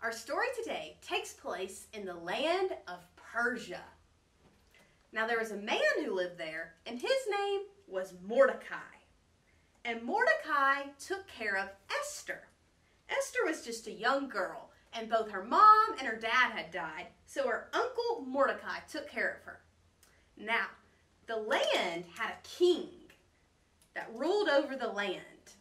Our story today takes place in the land of Persia. Now there was a man who lived there, and his name was Mordecai. And Mordecai took care of Esther. Esther was just a young girl, and both her mom and her dad had died, so her uncle Mordecai took care of her. Now, the land had a king that ruled over the land,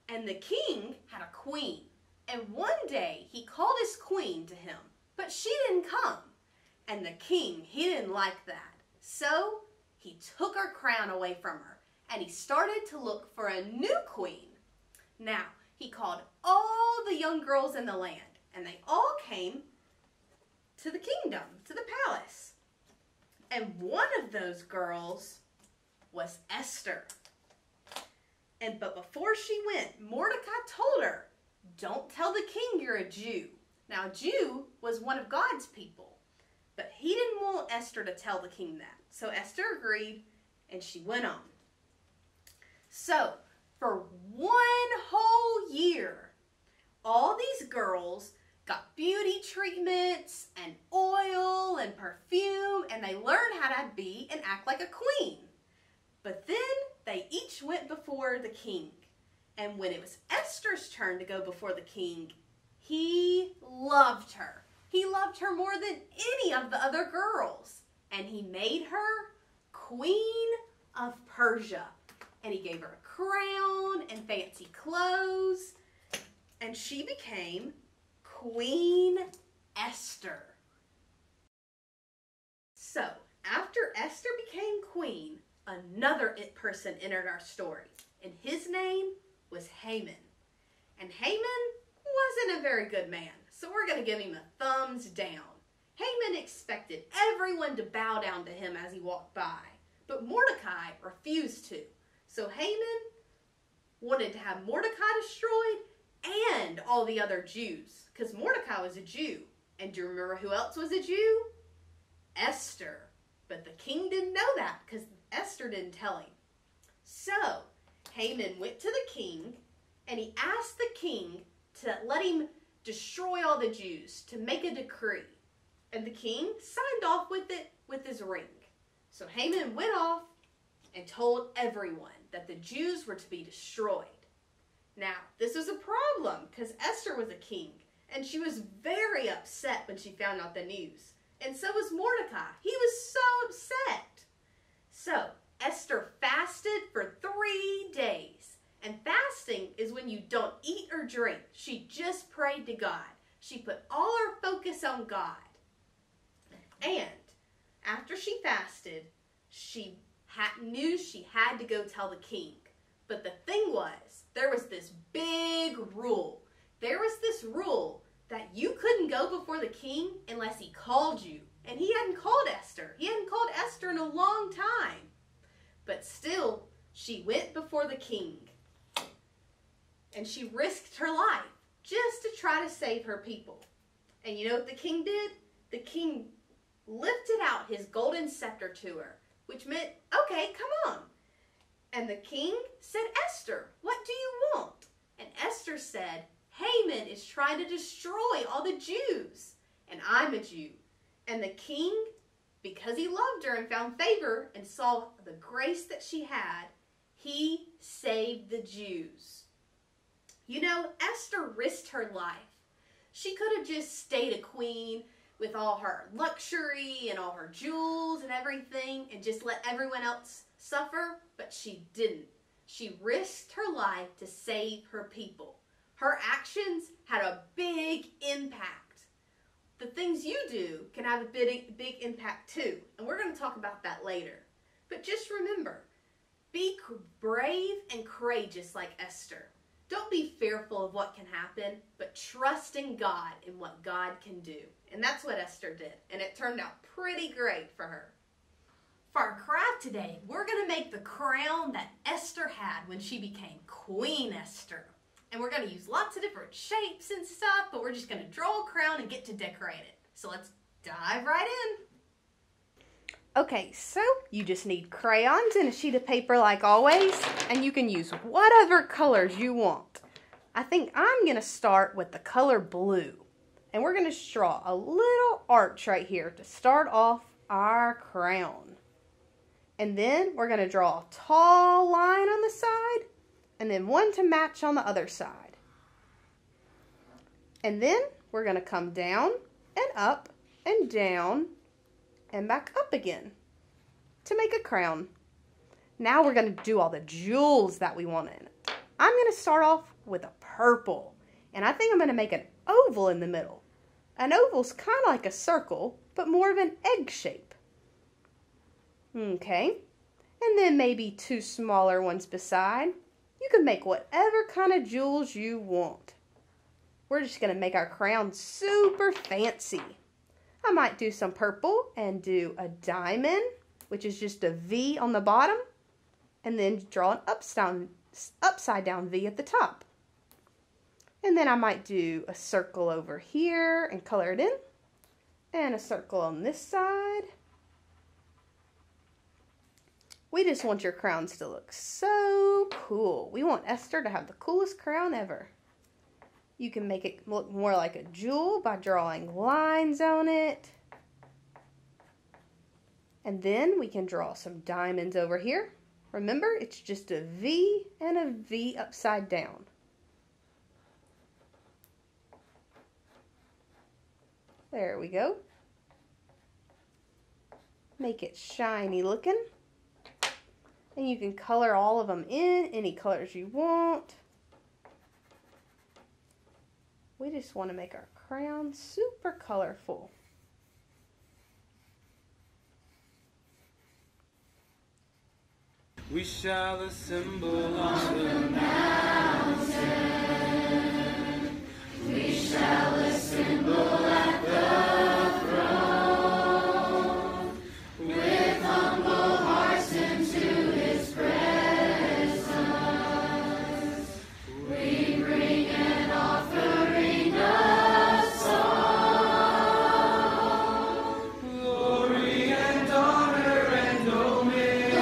and the king had a queen. And one day, he called his queen to him, but she didn't come. And the king, he didn't like that. So, he took her crown away from her, and he started to look for a new queen. Now, he called all the young girls in the land, and they all came to the kingdom, to the palace. And one of those girls was Esther. But before she went, Mordecai told her, "Don't tell the king you're a Jew." Now, a Jew was one of God's people, but he didn't want Esther to tell the king that. So Esther agreed, and she went on. So, for one whole year, all these girls got beauty treatments and oil and perfume, and they learned how to be and act like a queen. But then they each went before the king. And when it was Esther's turn to go before the king, he loved her. He loved her more than any of the other girls. And he made her Queen of Persia. And he gave her a crown and fancy clothes. And she became Queen Esther. So, after Esther became queen, another person entered our story. And his name was Haman. And Haman wasn't a very good man, so we're going to give him a thumbs down. Haman expected everyone to bow down to him as he walked by, but Mordecai refused to. So Haman wanted to have Mordecai destroyed and all the other Jews, because Mordecai was a Jew. And do you remember who else was a Jew? Esther. But the king didn't know that because Esther didn't tell him. So Haman went to the king, and he asked the king to let him destroy all the Jews, to make a decree. And the king signed off with it with his ring. So Haman went off and told everyone that the Jews were to be destroyed. Now, this was a problem because Esther was a king, and she was very upset when she found out the news. And so was Mordecai. He was so upset. So Esther fasted for 3 days. And fasting is when you don't eat or drink. She just prayed to God. She put all her focus on God. And after she fasted, she knew she had to go tell the king. But the thing was, there was this big rule. There was this rule that you couldn't go before the king unless he called you. And he hadn't called Esther. He hadn't called Esther in a long time. But still, she went before the king. And she risked her life just to try to save her people. And you know what the king did? The king lifted out his golden scepter to her, which meant, okay, come on. And the king said, Esther, what do you want? And Esther said, Haman is trying to destroy all the Jews, and I'm a Jew. And the king, because he loved her and found favor and saw the grace that she had, he saved the Jews. You know, Esther risked her life. She could have just stayed a queen with all her luxury and all her jewels and everything and just let everyone else suffer, but she didn't. She risked her life to save her people. Her actions had a big impact. The things you do can have a big impact too, and we're going to talk about that later. But just remember, be brave and courageous like Esther. Don't be fearful of what can happen, but trust in God and what God can do. And that's what Esther did, and it turned out pretty great for her. For our craft today, we're going to make the crown that Esther had when she became Queen Esther. And we're going to use lots of different shapes and stuff, but we're just going to draw a crown and get to decorate it. So let's dive right in. Okay, so you just need crayons and a sheet of paper like always, and you can use whatever colors you want. I think I'm going to start with the color blue. And we're going to draw a little arch right here to start off our crown. And then we're going to draw a tall line on the side and then one to match on the other side. And then we're going to come down and up and down and back up again to make a crown. Now we're going to do all the jewels that we want in it. I'm going to start off with a purple. And I think I'm going to make an oval in the middle. An oval's kind of like a circle, but more of an egg shape. Okay. And then maybe two smaller ones beside. You can make whatever kind of jewels you want. We're just going to make our crown super fancy. I might do some purple and do a diamond, which is just a V on the bottom, and then draw an upside down V at the top. And then I might do a circle over here and color it in, and a circle on this side. We just want your crowns to look so cool. We want Esther to have the coolest crown ever. You can make it look more like a jewel by drawing lines on it. And then we can draw some diamonds over here. Remember, it's just a V and a V upside down. There we go. Make it shiny looking. And you can color all of them in any colors you want. We just want to make our crown super colorful. We shall assemble on the mountain. We shall assemble at the throne with humble hearts into His presence. We bring an offering of song, glory and honor and dominion.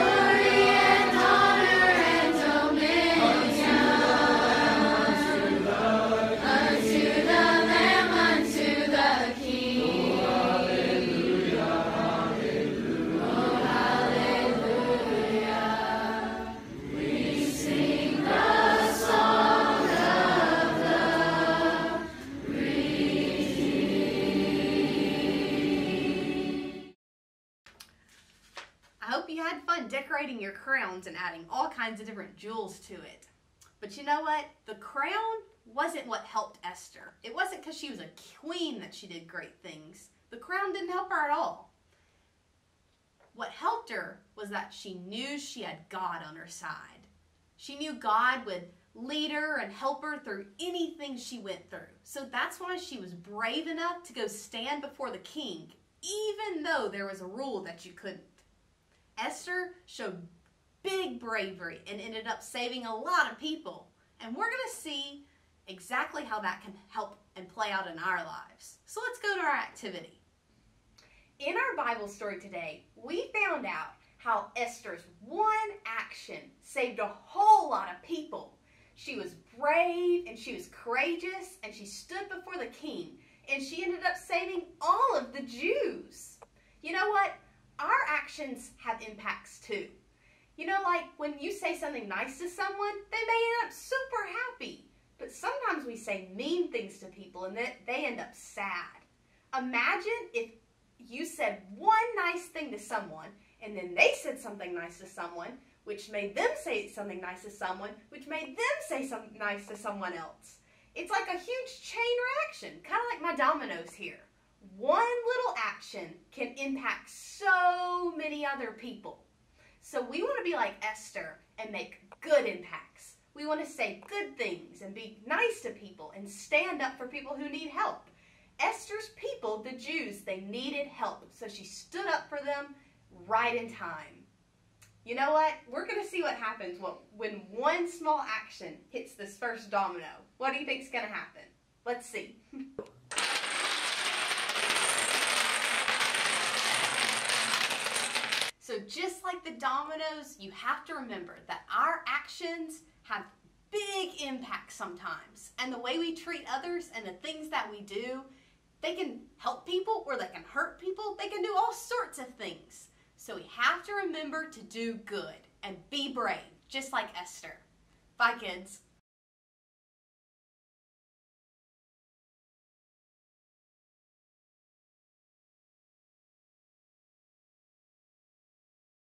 I hope you had fun decorating your crowns and adding all kinds of different jewels to it. But you know what? The crown wasn't what helped Esther. It wasn't because she was a queen that she did great things. The crown didn't help her at all. What helped her was that she knew she had God on her side. She knew God would lead her and help her through anything she went through. So that's why she was brave enough to go stand before the king, even though there was a rule that you couldn't. Esther showed big bravery and ended up saving a lot of people. And we're going to see exactly how that can help and play out in our lives. So let's go to our activity. In our Bible story today, we found out how Esther's one action saved a whole lot of people. She was brave and she was courageous and she stood before the king and she ended up saving all of the Jews. You know what? Our actions have impacts too. You know, like when you say something nice to someone, they may end up super happy. But sometimes we say mean things to people and they end up sad. Imagine if you said one nice thing to someone and then they said something nice to someone, which made them say something nice to someone, which made them say something nice to someone else. It's like a huge chain reaction, kind of like my dominoes here. One little action can impact so many other people. So we want to be like Esther and make good impacts. We want to say good things and be nice to people and stand up for people who need help. Esther's people, the Jews, they needed help. So she stood up for them right in time. You know what? We're going to see what happens when one small action hits this first domino. What do you think is going to happen? Let's see. So just like the dominoes, you have to remember that our actions have big impacts sometimes. And the way we treat others and the things that we do They can help people or they can hurt people. They can do all sorts of things. So we have to remember to do good and be brave, just like Esther. Bye, kids.